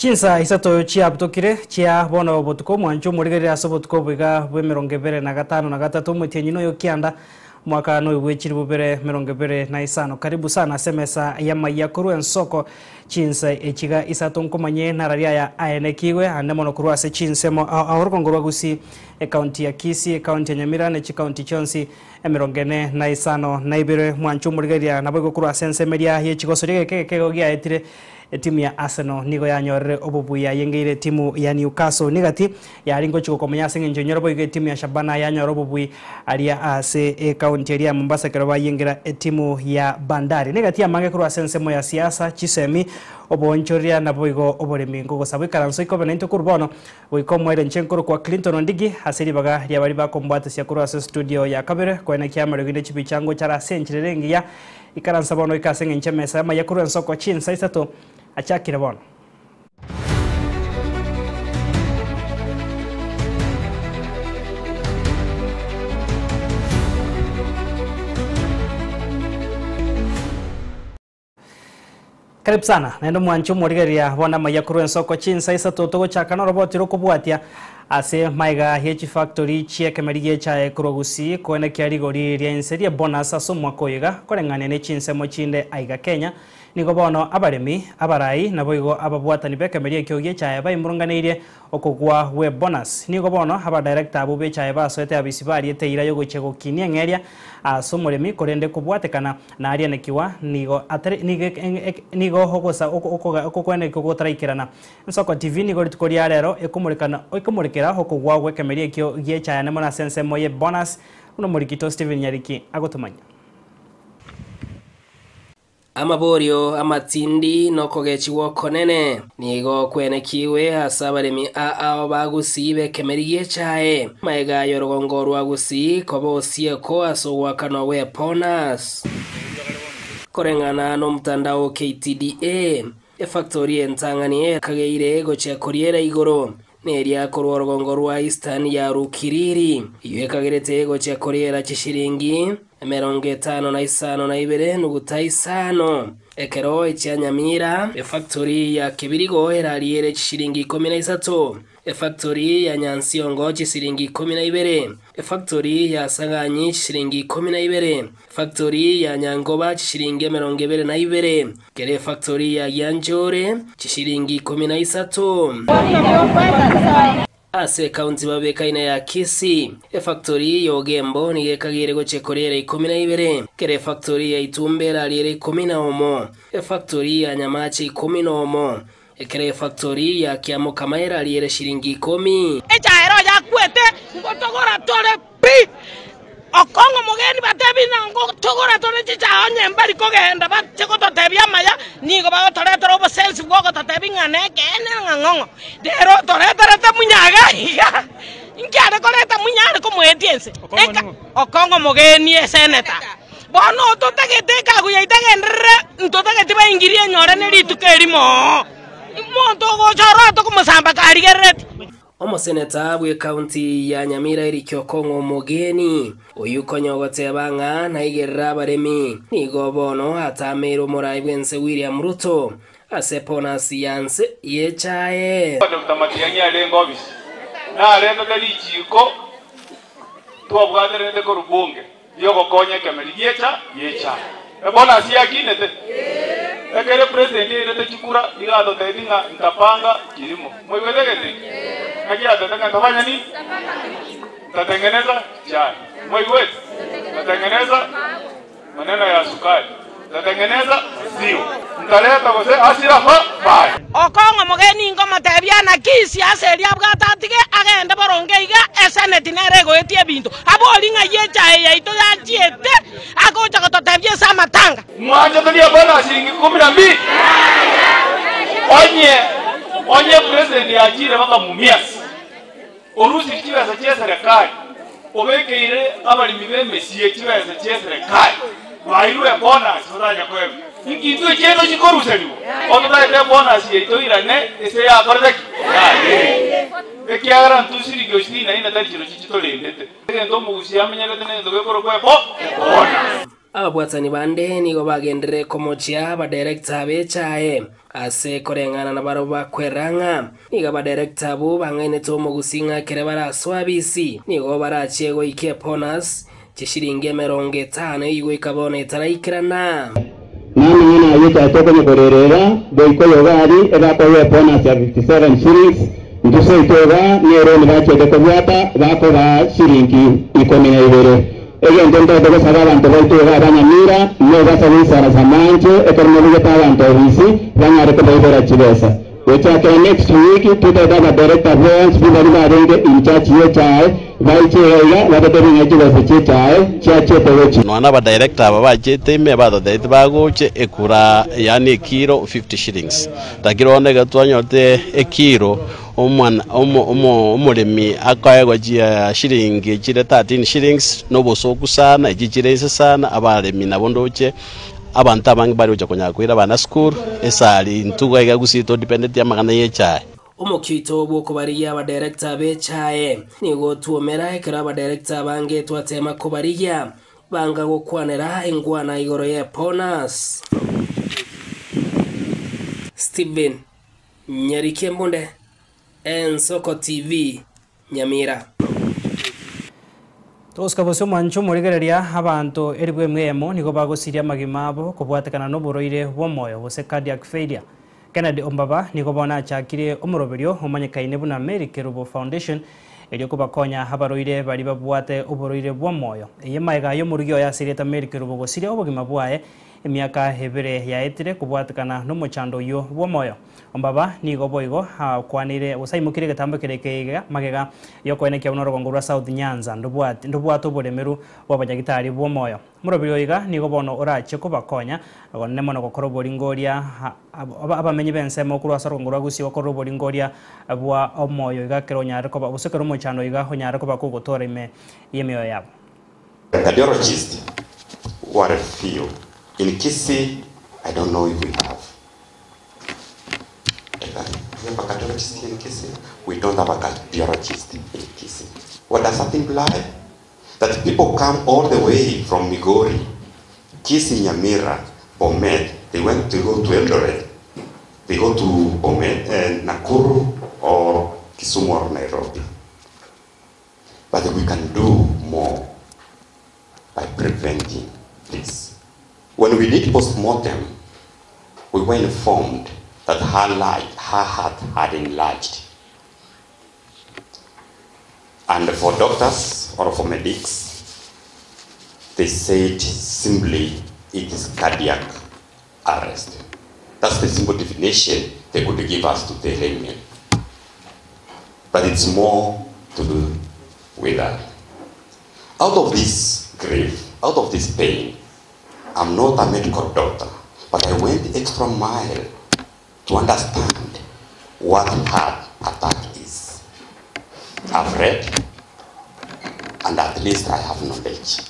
Chinsa isato chia butokire chia bono botuko mwancho murigerera asobotuko bwiga bwe 25 na gatatu mutyenyino yo kianda mwaka no wechiri bubere 25. Karibu sana semesa ya mayakuru ensoko chinsa echiga isato nkomanye nararia ya aenekiwe andemono kurwase chinsemo ahorkongorwa gusi county ya Kisii, county ya Nyamira ne county chonsi 45 na ibere mwancho murigerera nabwo kurwase ensemeria ye chigosori kekego giaetire timu ya Arsenal nigo yanyorere obubuya yengeire timu ya Newcastle nigati yaringo chiko komenya sengenje nyorobo ige timu ya Shabana yanyoro obubuyi aria ase county area Mombasa kerwa yengira timu ya Bandari nigati amange kurwa sensemo ya siasa chisemi obonchoria na boigo oboremi ngo sabwe karanso iko nento kurbono boiko mwere nchenkuru kwa Clinton Ondigi hasiri baga ya bari bakombata sia kurwa studio ya kabere kwena kyamaro ginde chibichango chara senchirengi ya ikaransa bono ikasenge nchemesa mayakuru ensoko chinsa isato achakire bono. Karibu sana nendo mwancho murigeria bona mayakuru ensoko chinsa isato togo chakana roboti rokubwatia ase maiga H factory chieke merige cha kurogusi koene kyarigori ria inseria bonus aso mwakoyiga korengane ne chinsemo chinde aiga Kenya nigo bono abaremi abarai naboigo ababwatani beke merie kyogie cha ba imurunganire okogwa we bonus nigo bono aba director abube cha ba soete abisibari eteira yo gochego kinia ngeria aso muremi korende kubwatekana na aria nekiwa nigo atari nigo hogosa okokwene kogotraikirana nsoko TV nigo ritukoria rero ekumurikira hokogwa we kemerie kyogie cha ne mona sense moye bonus uno murikito Steven Nyariki agotumanya amaborio amatindi nokogechiwo konene nigo kwenekiwe hasa baremi abo bagusibe kemeriye chae maiga yorogongorwa gusi kobosie ko asogwa kano we bonus korengana no mtandao KTDA factory entanganie kageire goche koriera igoro neria kororogongorwa Eastern ya Rukiriri iwe kagerete goche koriera chishiringi 55 na ibere nugutaisano ekero echa Nyamira factory ya Kibirigo erariere chishiringi 13 factory ya Nyansiongo chishiringi 12 factory ya Saganyi chishiringi 12 factory ya Nyangoba chishiringi 22 kere factory ya Yanjore chishiringi 13 ase county babeka ina ya Kisii factory yogembo nige kagire goche korere 12 kere factory ya Itumbera aliere 11 factory ya Nyamachi 11 kere factory ya Kiamo Kamaera aliere shiringi 10 echaero ya kwete ngotogora tore pi okongo mugeni batebi nango togora tore chicha onye mbali kogenda bateko totebia maya nigo ba tore tore bo sales gogo totebi ngane kene ngangongo dero tore tore ta munyaga inkiare koreta munyare ko mwetiense okongo mugeni senator bono totagete kaguya itagendere ntotagete ba ingirie nyore ne litukerimo monto go choro to kumusamba karigereti omoseneta bwe county ya Nyamira erikyo kongo mugeni oyuko nyogote banga na igerra baremi nigo bono atamero moraibwense William Ruto asepona siyanse yechae Dr. Matiang'i alengo obisi na alengo kalichiko twabwaterete korubunge yogokonye kemeri yecha ebona siyakinete ekere president irete chikura igado tedinga ntapanga kirimo mwiwetegete akia tatanga tafanya nini tatengeneza chai mwiwete tatengeneza maneno ya sukari tatengeneza maziwa mtaleta wose asira bye okongo mugeni ngoma tebiana Kisii aseria bwatatige agenda borongeiga eseneti nerego etie bintu aboli ngayecha yaito yachiete agocha gototebie samatanga mwanje tulia bona shilingi 12 onye president yachire baka mumias orusi kibaza cha serikali obekeire abalimi bemesiye kibaza cha serikali bairwe bonus odanya kwebe ikintu cheno chikoruseliwo ototaite bonus yeitoirane ese yakoreki ekiagara ntusiri gyosina ina tachiro chichitolendete endo mugusia amenyagete nendo gekoro kwepo bonus ababwatani bande nigo bagendere komochia ba director bechae ase korengana na baro bakweranga niga ba director bo bangene to mugusinga kere baraswabisi nigo barachego ike ponas chishiringe 50 igo ikabone taraikirana nani yana yuta toko nyorerera boiko yogari ebapo ye ponas ya 57 shillings nduse itoga nyero ni bachede kobyata bako ba shilingi 12 ege ndendo dogo sabantu baituga abanyamira no basabisa na samanje ekormolige tabantu bisi banyare ko bayibera chibesa wechakira next week tutadaba director voice bibari barenge in church ye chae baichega badateri ngechibesa chichae chiachetewechi nwana ba director babachete me badodete bagoche ekura yani kilo 50 shillings takirone gatwanyote ekiro umurimi akaego jia shilingi chire 13 shillings no bosoku sana ijirese sana abaremi nabondoche abantu abangi bari uja konyakwira bana school esali ntugo ega gusito dependent ya magana yechae umukito bwo kubariya aba director bechae nigo tuomera ekera aba director bange twatema kubariya banga gukwanera ingwana igoro ye ponas Steven Nyarike Mbunde Ensoko TV Nyamira Toska bose mwancho murigereria abantu eribwe mwemo nigo bagosiria magimabo kubwatekana no buroire bwomoyo bose cardiac failure Kennedy Ombaba nigo bona chakire omoroberio omanyekaine buna Mary Kerubo Foundation elio kubakonya habaroire bari babwate oburoire bwomoyo yemaga yo murigyo ya sireta Mary Kerubo gosiria obugima bwae emyaka hebere yaetire kubwatekana no mochando yo bwomoyo Ombaba nigo boigo kwanire usaimukire gatambo kerekega magega yokoene kya unorogongo rwa South Nyanza ndubwato buremeru wabanyagitari bwomoyo murobiro iga nigo bono orache kubakonya agonne mono gokoro boringoria abamenyi bense mokuru asarongo rwa gusi gokoro boringoria bwa omoyo iga keronyare ko babusekero mochando iga honyare ko bakugotora ime yemeyo yabo cardiologist what a feel in Kisii. I don't know if we have a cardiologist in Kisii. We don't have a cardiologist in Kisii. What does that imply? That people come all the way from Migori, Kisii, Nyamira, Bomet. They went to go to Eldoret. They go to Bomet, Nakuru, or Kisumu or Nairobi. But we can do more by preventing this. When we did post-mortem, we were informed that her heart had enlarged. And for doctors or for medics, they said simply it is cardiac arrest. That's the simple definition they could give us to the layman. But it's more to do with that. Out of this grief, out of this pain, I'm not a medical doctor, but I went the extra mile to understand what heart attack is. I've read, and at least I have knowledge.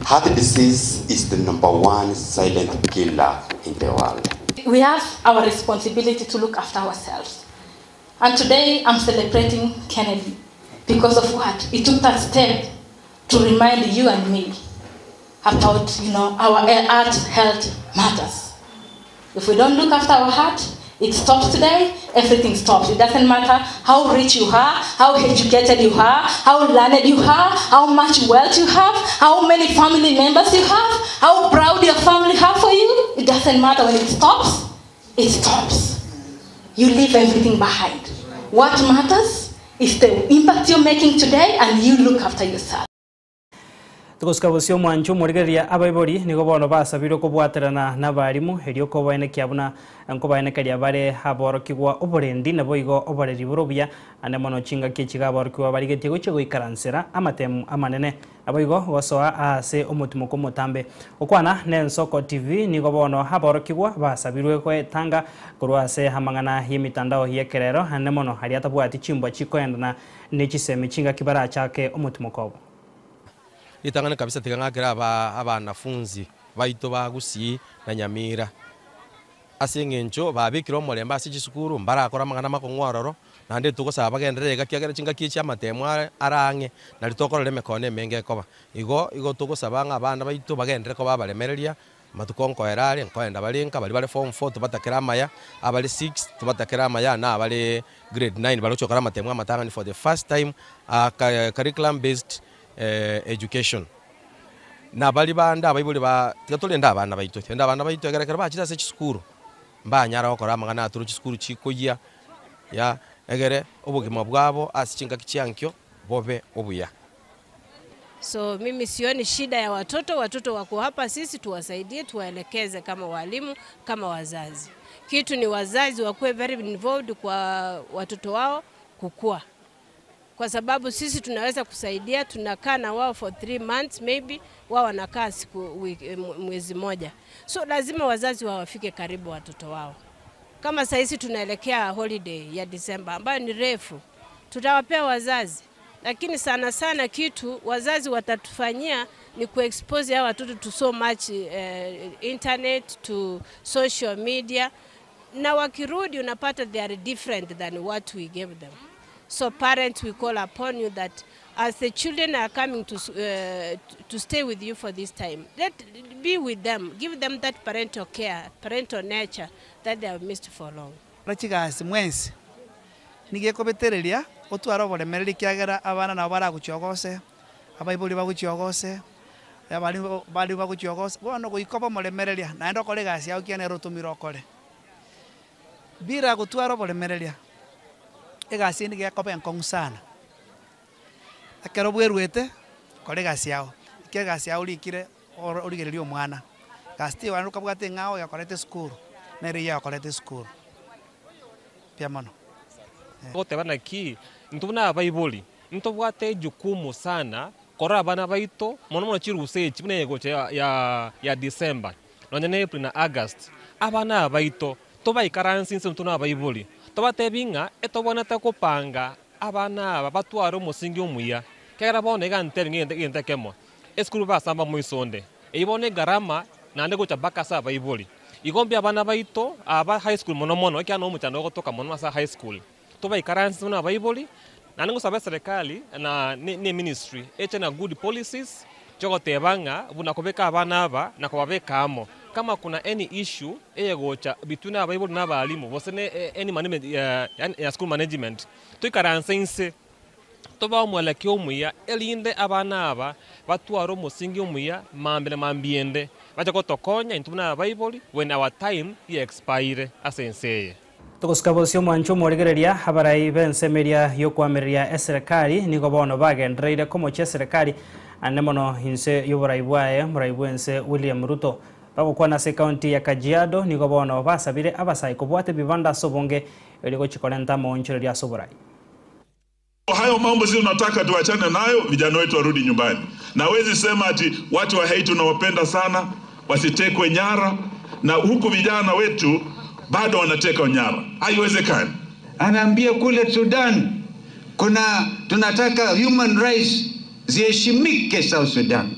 Heart disease is the #1 silent killer in the world. We have our responsibility to look after ourselves. And today I'm celebrating Kennedy because of what? He took that step to remind you and me about, our heart health matters. If we don't look after our heart, it stops today, everything stops. It doesn't matter how rich you are, how educated you are, how learned you are, how much wealth you have, how many family members you have, how proud your family have for you. It doesn't matter. When it stops, it stops. You leave everything behind. What matters is the impact you're making today, and you look after yourself. Tukoskabusio mwanchu murigeria abaibori nigo bono basabiro kubwaterana nabarimu herio ko baine kyabuna anko baine kali abare haboro kigwa oborendi nabo igo oboreri burobya ane mono chinga kichiga boro kigwa barigetie gochego ikaransera amatemu amanene aboigo gosoa ase omutimo ko mutambe okwana Ensoko TV nigo bono haboro kigwa basabirwe ko tanga kurwa ase hamangana yemitandao yekerero ane mono hari atabwati chimbo chikoendana nechiseme chinga kibara chake omutimo ko itangana kabisa tigangakira abanafunzi baito ba Gusii na Nyamira ase eng'encho babikire omorembe ase chisukuru mbarakora amang'ana makong'ororo naende togosaba bagenderere iga kiagera chingaki chia amatemo arang'e nari tokorora emekone emenge ekoba igo togosaba ng'a abana baito bagendere koba baremereria matuko nkoera ari nkoenda barinka bari form 4 tubatakera amaya abari 6 tubatakera amaya na abari grade 9 barochokora amatemo amatangani for the first time curriculum based education na bali banda abaibuli ba tigatolenda abana baito tenda abana baito egerekera bachira se chisukuru mbanyara okora amang'ana aturu chisukuru chikoyia ya egere obugima bwabo asichinga kichiankyo bobe obuya. So mimi sioni shida ya watoto wako hapa, sisi tuwasaidie, tuwaelekeze kama walimu, kama wazazi. Kitu ni wazazi wakuwe very involved kwa watoto wao kukua. Kwa sababu sisi tunaweza kusaidia, tunakaa na wao for 3 months maybe, wao wanakaa mwezi moja. So lazima wazazi wafike karibu watoto wao. Kama sasa tunaelekea holiday ya December ambayo ni refu, tutawapea wazazi. Lakini sana sana kitu wazazi watatufanyia ni kuexpose ya watoto to so much internet, to social media. Na wakirudi unapata they are different than what we gave them. So parents, we call upon you that as the children are coming to stay with you for this time, be with them, give them that parental care, parental nurture that they have missed for long. Rachigasi mwensi nigekobetereria otwara oboremereri kiagera abana nabo baraguchogose abaibuli baguchogose bali baguchogose bono goikoba moremereria naenda kore gasi yao kiane rotumiro kore bira gutwara oboremereria egasi ni gekoba enkong sana akero bwerwete kore gasi yao ke gasi yao likire origererio mwana gasti wanu kabwate ngao yakorete school nere yakorete school pia mono Kote bana ki ntubuna abaibuli ntobwate jukumu sana kora abana baito mono chiruse chibune yego ya December nonyene April na August abana baito toba ikaransi ntuna abaibuli tobate binga etobona takopanga abana batwara umusingi umuya kera bone gantere ngende kemo eskuru basamba muisonde ibone garama nande gocha bakasa abaibuli igombi abana baito aba high school mono kyano umuchano gotoka mono asa high school toba ikaransi na baibuli na ningo sabe serikali na ni ministry eche na good policies jogo tebanga buna kobeka abana aba na kubabeka amo kama kuna any issue eyegocha between abaibuli na balimu bosene any management ya school management to ikaransi inse toba omwalaki omuya elinde abana aba batwaro musingi omuya mambiende bacha kotokonya intuna abaibuli when our time expire asenseye Tukusikabosio mwancho morigereria abarai bensemeria yokwamiria eserikali nigo bono bagendereire komoche serikali ane mono hinse yoborai bwae murai bwense William Ruto bagokwana se county ya Kajiado nigo bono basabire abasai kobwate bibanda sobonge eligo chikolenta monchereria soborai. Hayo mambo sisi tunataka tuachane nayo, vijana wetu warudi nyumbani. Na wezi sema ati watu wa Haiti tunawapenda sana wasitekwe nyara na huku vijana wetu bado wanateka nyara. Haiwezekani. Anaambia kule Sudan tunataka human rights ziheshimike South Sudan.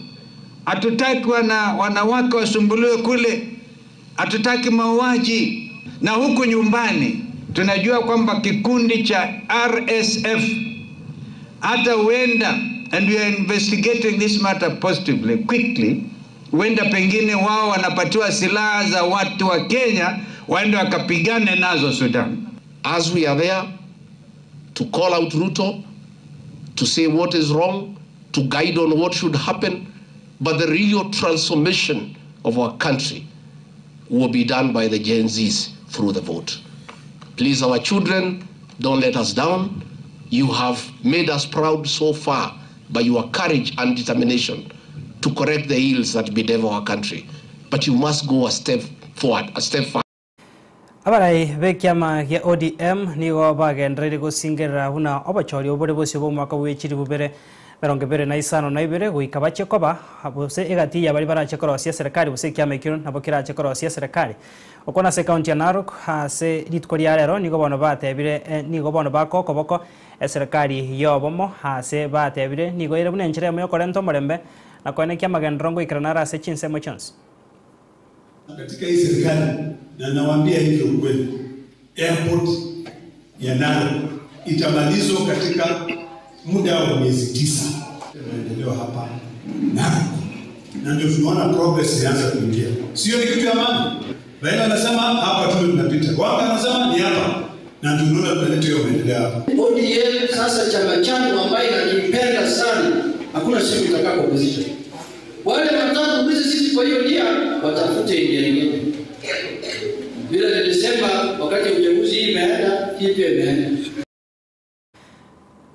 Hatutaki wanawake wasumbuliwe kule. Hatutaki mauaji. Na huku nyumbani tunajua kwamba kikundi cha RSF hata huenda, and we are investigating this matter positively quickly, huenda pengine wao wanapatiwa silaha za watu wa Kenya waende wakapigane nazo Sudan. As we are there to call out Ruto, to say what is wrong, to guide on what should happen, but the real transformation of our country will be done by the Gen Zs through the vote. Please, our children, don't let us down. You have made us proud so far by your courage and determination to correct the ills that bedevil our country. But you must go a step forward, a step further. Abarai bekiama ya ODM nigo bagendereire gusingerera buna obachori obore bose bo mwaka w'ekiri bubere 2025 na ibere guikabache koba abose egati ya bari barachekora cia serikali bose kiama ikiro nabo kirachekora cia serikali okona se county ya Narok hase litkoria rero nigo bono batebire nigo bono bakokoboko serikali yobomo hase batebire nigo ire bune nchire mo yokorento morembe na kone kiama gendrongo ikranara se chinsemo chance. katika hii serikali, na nawaambia hivyo ukweli, airport ya Narok itamalizwa katika muda wa miezi 9. Maendeleo hapa Narok, na ndio tunaona progress inaanza kuingia. Sio ni kitu ya maana. Raila anasema hapa tu tunapita, Wanga anasema ni hapa, na tunaona tunaleta hiyo maendeleo hapa. ODM sasa chama changu ambaye inanipenda sana, hakuna siku itakapo opposition. Wale wanataka kuuliza sisi kwa hiyo njia, watafute njia nyingine. Bila nilisema wakati uchaguzi imeenda, hii pia imeenda.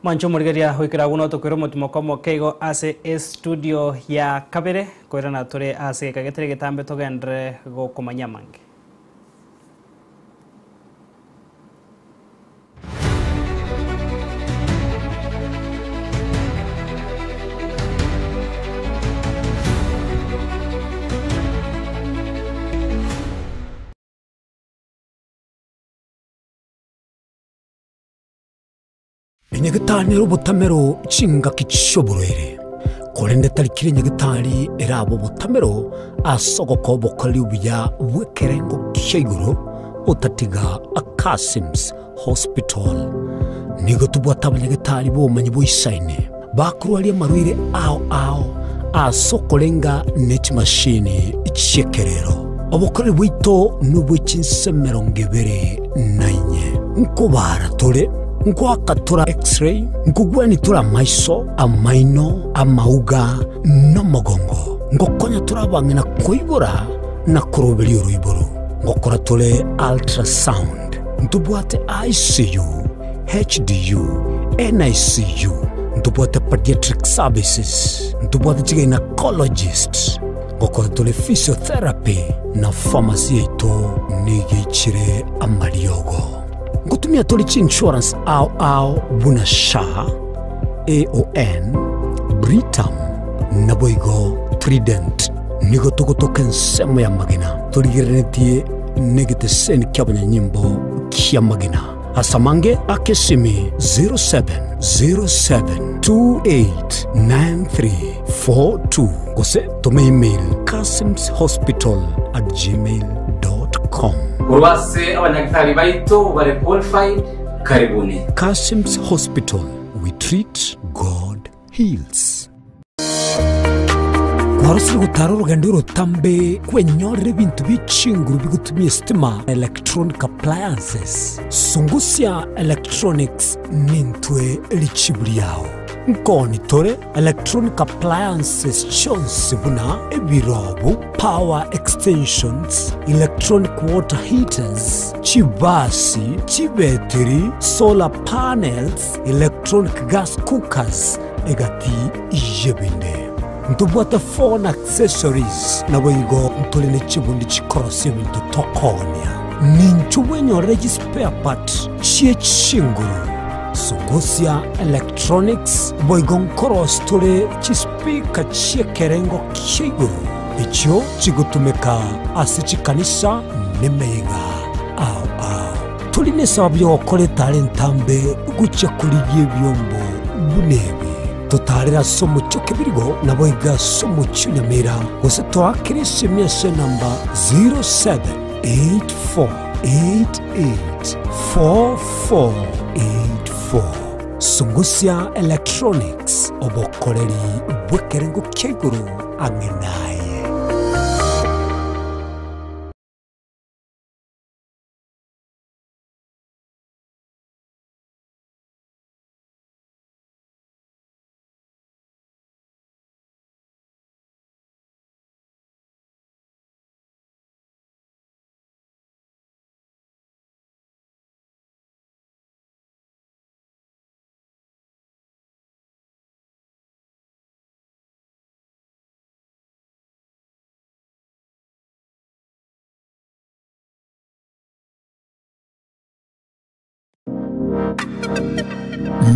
Mancho murigeria hoikira guno to kwero mutumoko mokeigo ase studio ya kabere kwera na tore ase kagetere getambe togendre go komanyamange. Nyagitari rubutamero chinga kichoborere kolende tarikire nyagitari erabo butamero asogoko bokali ubya bwekerengo kishiguro utatiga Kasims Hospital nigo tubwata nyagitari bo manyi boisaine bakurwali marwire ao asokolenga net machine ichekerero obokore bwito nubwichinsemero ngebere nainye nkobara tole nkwakatura x-ray nkugwani tura maiso amaino amauga no mogongo ngokonya turabangena koibora na kurobeli uruiboro ngokora tule ultrasound ntubwate ICU HDU NICU ntubwate pediatric services ntubwate gynecologist ngokora tule physiotherapy na pharmacy eto nigichire amariogo ngutumia tolichi insurance au bunasha AON Britam naboigo Trident nigo token semo ya magina toligerenetie negete sen kyabanya nyimbo kya magina asamange akesimi 0707289342 kose tome email kasimshospital@gmail.com urwase abanyagitari baito bare qualified karibuni. Kasims Hospital, we treat, God heals. Kwarasiri gutara urugendo rutambe kwenyorere bintu bicinguru bigutumye stima electronic appliances sungusia electronics nintwe lichiburi yao nkoni tore electronic appliances chonsi buna ebirobu power extensions electronic water heaters chibasi chibeteri solar panels electronic gas cookers egati ijebinde ntubwata phone accessories naboigo ntolene chibundi chikorosye bintu tokonya ninchubwenyorere spare part chiechinguru Sugosia Electronics boigon koros tole chispika chiekerengo kiguru icho chigutumeka asichikanisa nemega au tuline sababu yokole talentambe gucha kuligie byombo bunebe totalera somo chokebirigo naboiga somo chunyamira gose twakirisi miese namba 0784884484 Sungusia Electronics obokoreri bwekerengo keguru angenaye.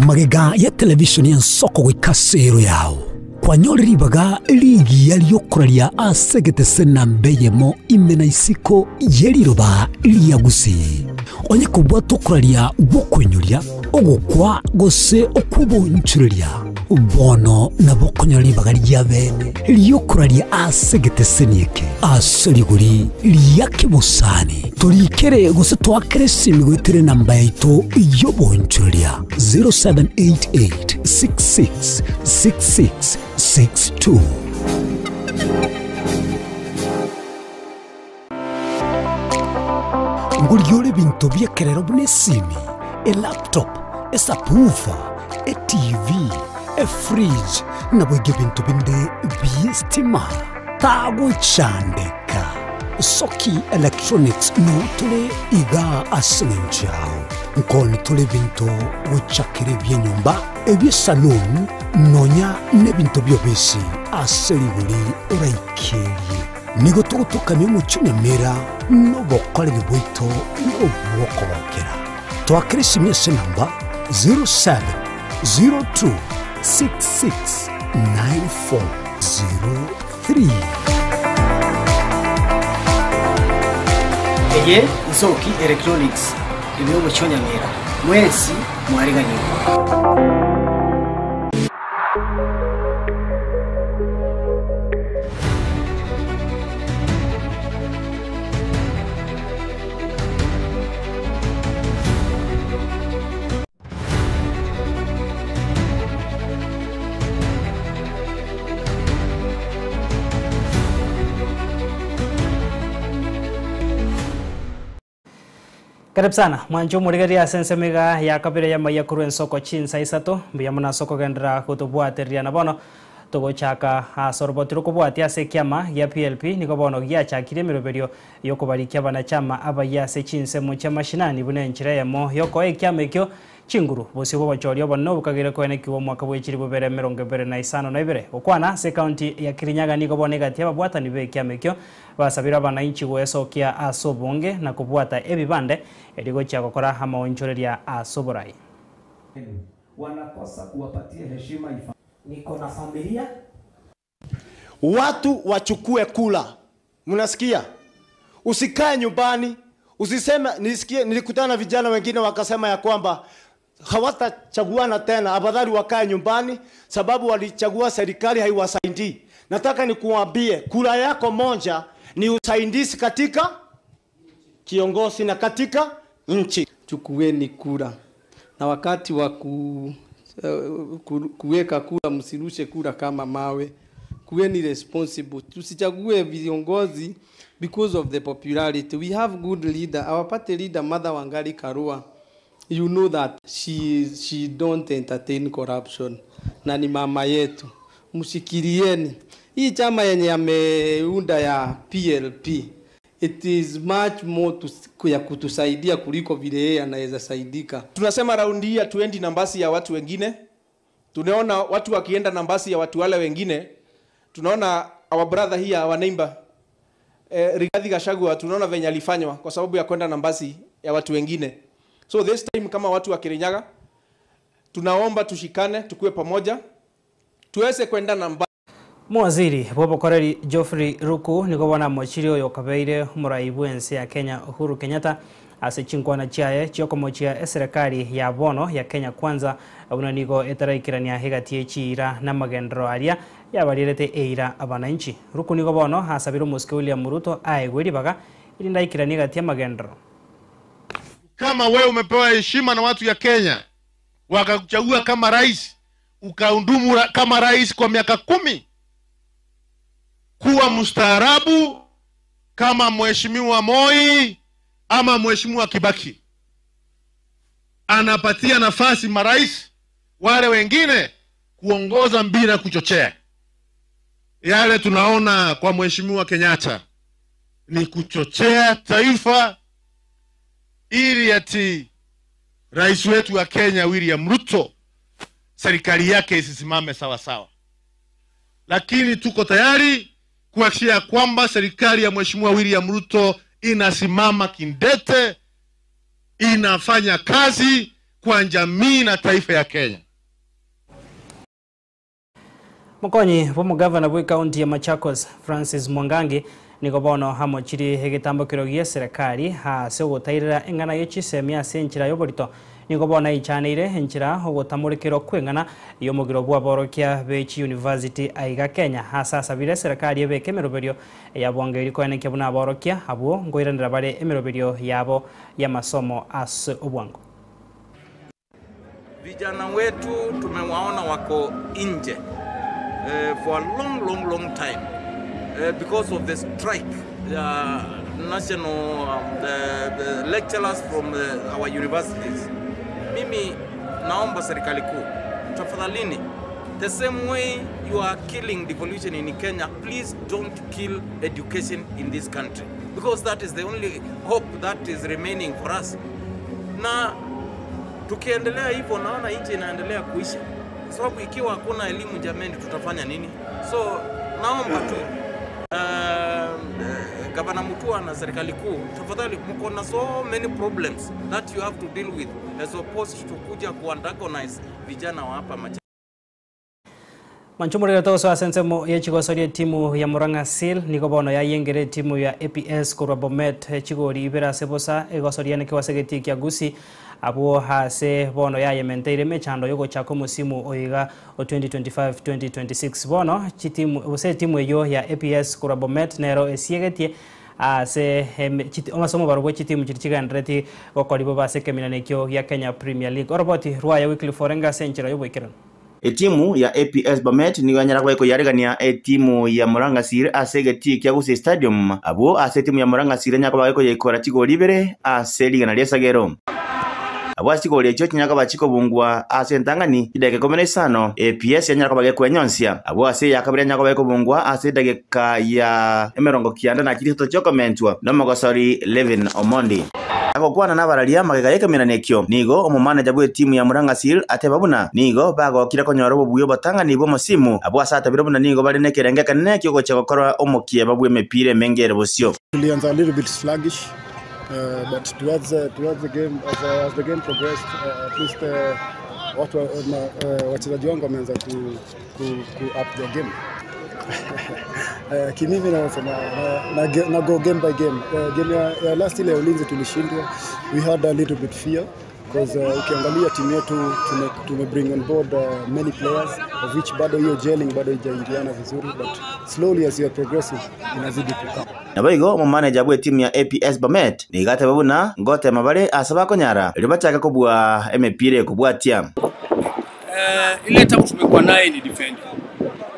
Magega ya televisioni yansoko gwikasero yao kwanyori baga ligi yaliyokoralia asegete sena mbeyemo imena isiko yeliroba liyagusi onye kubwa tokoralia gukwenyulia ogukwa gose okubo nchurelia bono na bokonyoli bagari ya bene liyokuralia asegete senieke aseriguri liyake busani tulikere guse twakere simigwitere namba yaito iyo bonchulia 0788666662 nguliole bintu byekerero bune simi laptop esapufa TV fridge na bwege bintu binde byestima tago chandeka Soki Electronics no tule iga asenjao nkoni tule bintu wichakire byenyumba ebye salon nonya ne bintu byobesi aseriguri uraikerie nigo tugutukanye mu Kinyamira no bokole bibwito no bwokobokera twakirishimye se namba 0702669403 Eye Soki Electronics ibyo mu Kinyamira mwesi mwariganirwa. Karibu sana mwanjo murigari ya sensemega ya kabira ya maya kuru soko chin saisato biya muna soko gendra kutubwateria na bono togo chaka asorbotiro kubwatia se kiama ya PLP niko bono ya chakire miroberio yokubarikia banachama aba ya se chinse mu chamashinani bune nchira ya mo yoko ekiama ekyo chinguru bosi bo bachorio bono bukagire ko enekiwo mwaka bwechiri bubere 25 okwana se county ya Kirinyaga niko bonegati ababwatani be kiama ekyo basabira abananchi gwesokia asobonge na kubwata ebibande eligo cha gukora hama onchoreria asoborai wanakosa kuwapatia heshima niko na familia watu wachukue kula mnasikia usikae nyumbani usiseme nisikie nilikutana na vijana wengine wakasema ya kwamba hawatachaguana tena afadhali wakae nyumbani sababu walichagua serikali haiwasaidii nataka nikuambie kula yako moja ni usaidizi katika kiongozi na katika nchi chukueni kura na wakati wa kuweka kura msirushe kura kama mawe kuweni responsible tusichague viongozi because of the popularity we have good leader our party leader Mother Wangari Karua you know that she don't entertain corruption na ni mama yetu mshikirieni hii chama yenye ameunda ya PLP it is much more ya kutusaidia kuliko vile yeye anaweza saidika. Tunasema raundi hii tuendi nambasi ya watu wengine. Tunaona watu wakienda nambasi ya watu wale wengine. Tunaona our brother here our neighbor Rigathi Gachagua tunaona venye alifanywa kwa sababu ya kwenda nambasi ya watu wengine. So this time kama watu wa Kirinyaga tunaomba tushikane tukue pamoja tuweze kwenda nambasi. Mwaziri Bobo Koreri Geoffrey Ruku niko wana mochirio yokabeire muraibu ensi ya Kenya Uhuru Kenyatta asichinkwana chiaye chioko mochia serikali ya bono ya Kenya kwanza unanigo etaraikirania hegatie chira na magendro aria yabarirete eira abananchi Ruku niko bono hasabiro muske William Ruto aegweri baga ilinda ikirania gatia magendro. Kama wewe umepewa heshima na watu ya Kenya wakakuchagua kama rais ukaundumu kama rais kwa miaka 10 kuwa mustaarabu kama mheshimiwa Moi ama mheshimiwa Kibaki anapatia nafasi marais wale wengine kuongoza bila kuchochea. Yale tunaona kwa mheshimiwa Kenyatta ni kuchochea taifa ili ati rais wetu wa Kenya William Ruto serikali yake isisimame sawa sawa. Lakini tuko tayari kuhakikisha kwamba serikali ya mheshimiwa William Ruto inasimama kindete, inafanya kazi kwa jamii na taifa ya Kenya. Mkonyi bomo governor wa county ya Machakos Francis Mwangangi niko bono hamochiri hegetambo kirogie serikali ha se gutairira engana yechi semia senchira yoborito niko bona ichanire enchira ogotamurikiro kwengana iyo mugiro bwa borokia Bechi University aiga Kenya hasa sabire serikali ebeke emeroberio yabongeri ko eneke buna borokia abo ngoiranira bare emeroberio yabo ya masomo as obwango. Vijana wetu tumewaona wako nje for a long time because of the strike. National the lecturers from our universities. Mimi naomba serikali kuu, tafadhalini, the same way you are killing devolution in Kenya, please don't kill education in this country, because that is the only hope that is remaining for us. Na tukiendelea hivyo naona nchi inaendelea kuisha, sababu ikiwa hakuna elimu jameni tutafanya nini? So naomba tu Gavana Mutua na serikali kuu, tafadhali, mko na so many problems that you have to deal with as opposed to kuja kuantagonize vijana wa hapa macha. Manchumuri gato so asensemo yechigosoria timu ya Murang'a Seal niko bono ya yengere timu ya APS kurwa Bomet chigori ibera sebosa egosoria ne kwasegeti kya gusi abo hase bono ya yementeire mechando yogo chako musimu oiga o 2025-2026 bono chitimu ose timu eyo ya APS kurwa Bomet nero esiegetie ase omasomo barugwe chitimu chirichigandreti gokoribo base keminanekyo ya Kenya Premier League oroboti Rwaya Weekly Forenga senchira yoboikera. Timu ya APS Bomet ni wanyara kwa yarigania timu ya Murang'a Seal asegeti kya Gusii Stadium abo ase timu ya Murang'a Seal nyako bako yikora chigori ibere ase ligana lya Sagero abo chigori echo nyako bachiko bungwa ase ntangani idake 15 APS nyako bage kwenyonsia abo ase yakabira nyako bage bungwa ase dageka ya emerongo kianda na kirito chokomentwa no mogosori Levin Omondi ako kwana na baralia magega yekeminanekyo nigo omumanager bwe timu ya Murang'a Seal atebabuna nigo bagokira konyora obuyo batanga nibo musimu abo asata birabuna nigo bali nekerenge kanene kyo chekokora omokie babwe mepire mengere bosio. Tulianza a little bit sluggish but towards the game as the game progressed at least watu wachezaji wangu wameanza ku up their game. Kimimi na go game by game. Game ya last ile Ulinzi tulishindwa. We had a little bit fear because ukiangalia timu yetu tume bring on board many players of which bado hiyo gelling bado haijaingiana vizuri, but slowly as you are progressing inazidi kukua. Nabaigo mu manager bwe timu ya APS Bomet ni gate babuna ngote mabare asaba konyara libachaka kubwa emepire kubwatia. Ile tabu tumekuwa naye ni defending.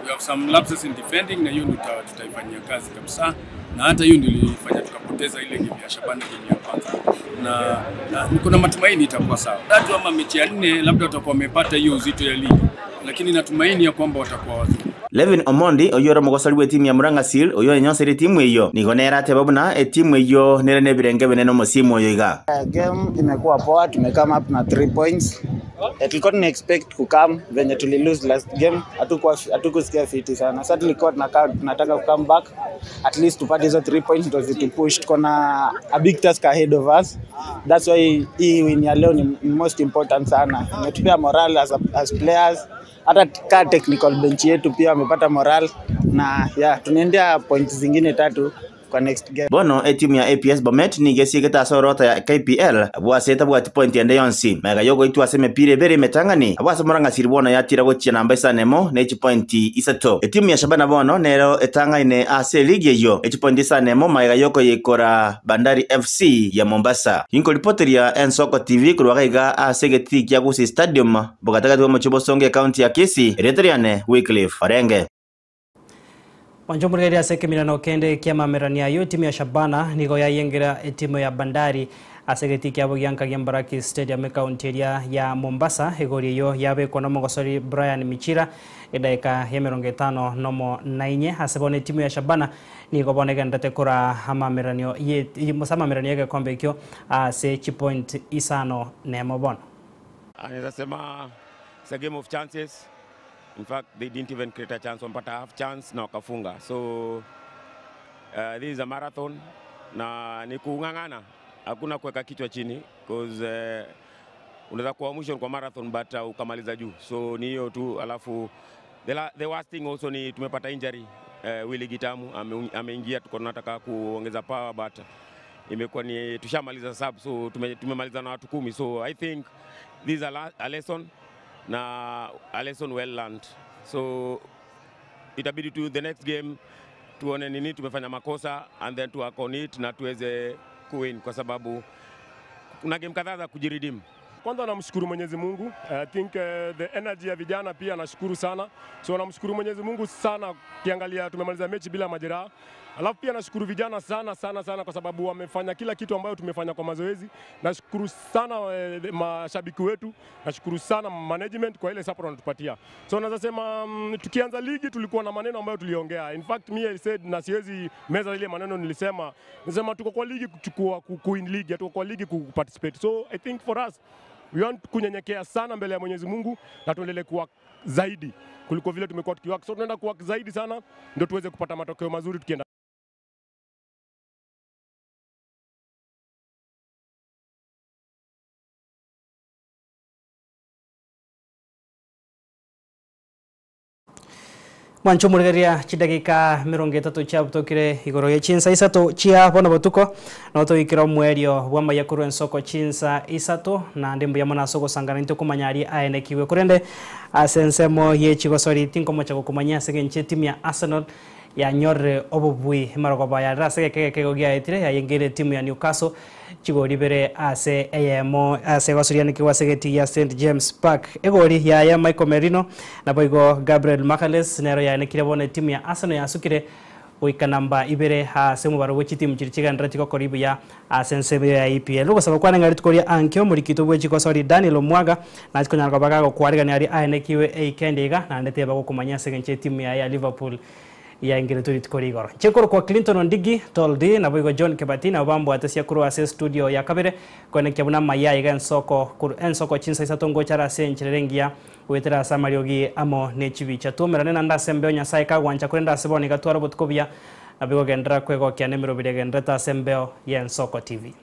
We have some lapses in defending na hiyo tutaifanyia kazi kabisa, na hata hiyo ndio ilifanya tukapoteza ile game ya Shabana game ya kwanza, na niko na matumaini itakuwa sawa. Tatu ama mechi ya 4 labda watakuwa wamepata hiyo uzito ya ligi, lakini natumaini ya kwamba watakuwa wazuri. Levin Omondi oyora mugosali bwe timu ya Murang'a Seal oyo enyonseri timu eyo nigonera tebabuna timu eyo nerene birenge beneno musimu oyo iga. Game imekuwa poa, tumekama up na 3 points. Tulikuwa tuna-expect kukam venye tuli-lose last game, hatukusikia fiti sana. Sasa tulikuwa tunataka come back at least tupate hizo 3 points ndio zitupush. Kuna a big task ahead of us. That's why hii win ya leo ni most important sana. Imetupea morale as players. Hata ka technical bench yetu pia wamepata morale na tunaendea points zingine 3 kwa next game. Bono timu ya APS Bomet ni gesigeta sorota ya KPL abwaseta bwati point ende yonsi mega yogo itu aseme pire bere metangani abwasa Murang'a Seal bono yatira gochia namba isanemo na point isato. Timu ya Shabana bono nero etanga ine ase ligi yo point isanemo mega yoko yikora Bandari FC ya Mombasa. Inko reporteria Ensoko TV kurwagaiga asegeti kya Gusii Stadium bogataka tuwa mochibosonge county ya Kisii Retoriane Wycliffe Orenge. Wanjomurigeri aseke milano kende kia mamerania yo timu ya Shabana nigo ya yengera timu ya Bandari asegeti kia bugyanka Mbaraki Stadium county ya Mombasa egori yo yabe kono mogosori Brian Michira edaika ya 50 nomo 9 asebone timu ya Shabana nigo bonega ndate kora amameranio ye musama meranio yake kombe kyo se point isano nemo bono. Anaweza sema it's a game of chances. In fact, they didn't even create a chance, but a half chance na wakafunga. So this is a marathon na ni kungangana. Hakuna kuweka kichwa chini because unaweza kuwa mwisho kwa marathon but ukamaliza juu. So ni hiyo tu, alafu the worst thing also ni tumepata injury. Willy Gitamu ameingia, tuko tunataka kuongeza power but imekuwa ni tushamaliza sub, so tumemaliza na watu 10, so I think this is a lesson, na a lesson well learned. So itabidi tu the next game tuone nini tumefanya makosa and then to work on it na tuweze kuwin, kwa sababu kuna game kadhaa za kujiredeem. Kwanza namshukuru Mwenyezi Mungu. I think the energy ya vijana pia nashukuru sana. So namshukuru Mwenyezi Mungu sana, kiangalia tumemaliza mechi bila majeraha. Alafu pia nashukuru vijana sana kwa sababu wamefanya kila kitu ambayo tumefanya kwa mazoezi. Nashukuru sana mashabiki wetu. Nashukuru sana management kwa ile support wanatupatia. So naweza sema tukianza ligi tulikuwa na maneno ambayo tuliongea. In fact I said na siwezi meza ile maneno nilisema tuko kwa ligi kuchukua kuwin league, tuko kwa ligi kuparticipate. So I think for us we want kunyenyekea sana mbele ya Mwenyezi Mungu na tuendelee kuwa zaidi kuliko vile tumekuwa tukiwaka. So tunaenda kuwa zaidi sana ndio tuweze kupata matokeo mazuri tukienda. Mwancho murigeria chidagika 30 cha butokire igoro ya chinsa isato chia bona botuko noto ikiro mwerio bwamba yakuru ensoko chinsa isato na ndembo ya mona soko sangana into kumanyari aenekiwe kurende asensemo ye chigosori tinko mocha kumanya segenche timu ya Arsenal ya nyore obubui maroko baya rase keke gya etire ya yengere timu ya Newcastle chigori bere ase AMO ase gosoriane kiwa segeti ya St James Park egori ya Michael Merino na boigo Gabriel Magalhaes nero ya nekire bone timu ya Arsenal ya sukire oika namba ibere ha semu baro wechi timu chirichiga ndratiko koribu ya sensebe ya EPL lugo saba kwana ngari tukoria ankyo murikito wechi ko sori Daniel Omwaga na chiko nyalko bagago kwariga ni ari aenekiwe eikendiga na ndete bago kumanya segenche timu ya Liverpool ya ingire tukorigoro chekoro kwa Clinton Ondigi toldi na boigo John Kebati na bambo atasia kuru ase studio ya kabere kone kyabuna maya iga ensoko chinsa isatongo chara senchirengia wetera samariogi amo nechibicha tumerane nanda sembe Nyasaye ka gwancha kurenda seboni gatwara botkobia na bigo gendra kwego kya nemero bide gendreta sembeo ya Ensoko TV.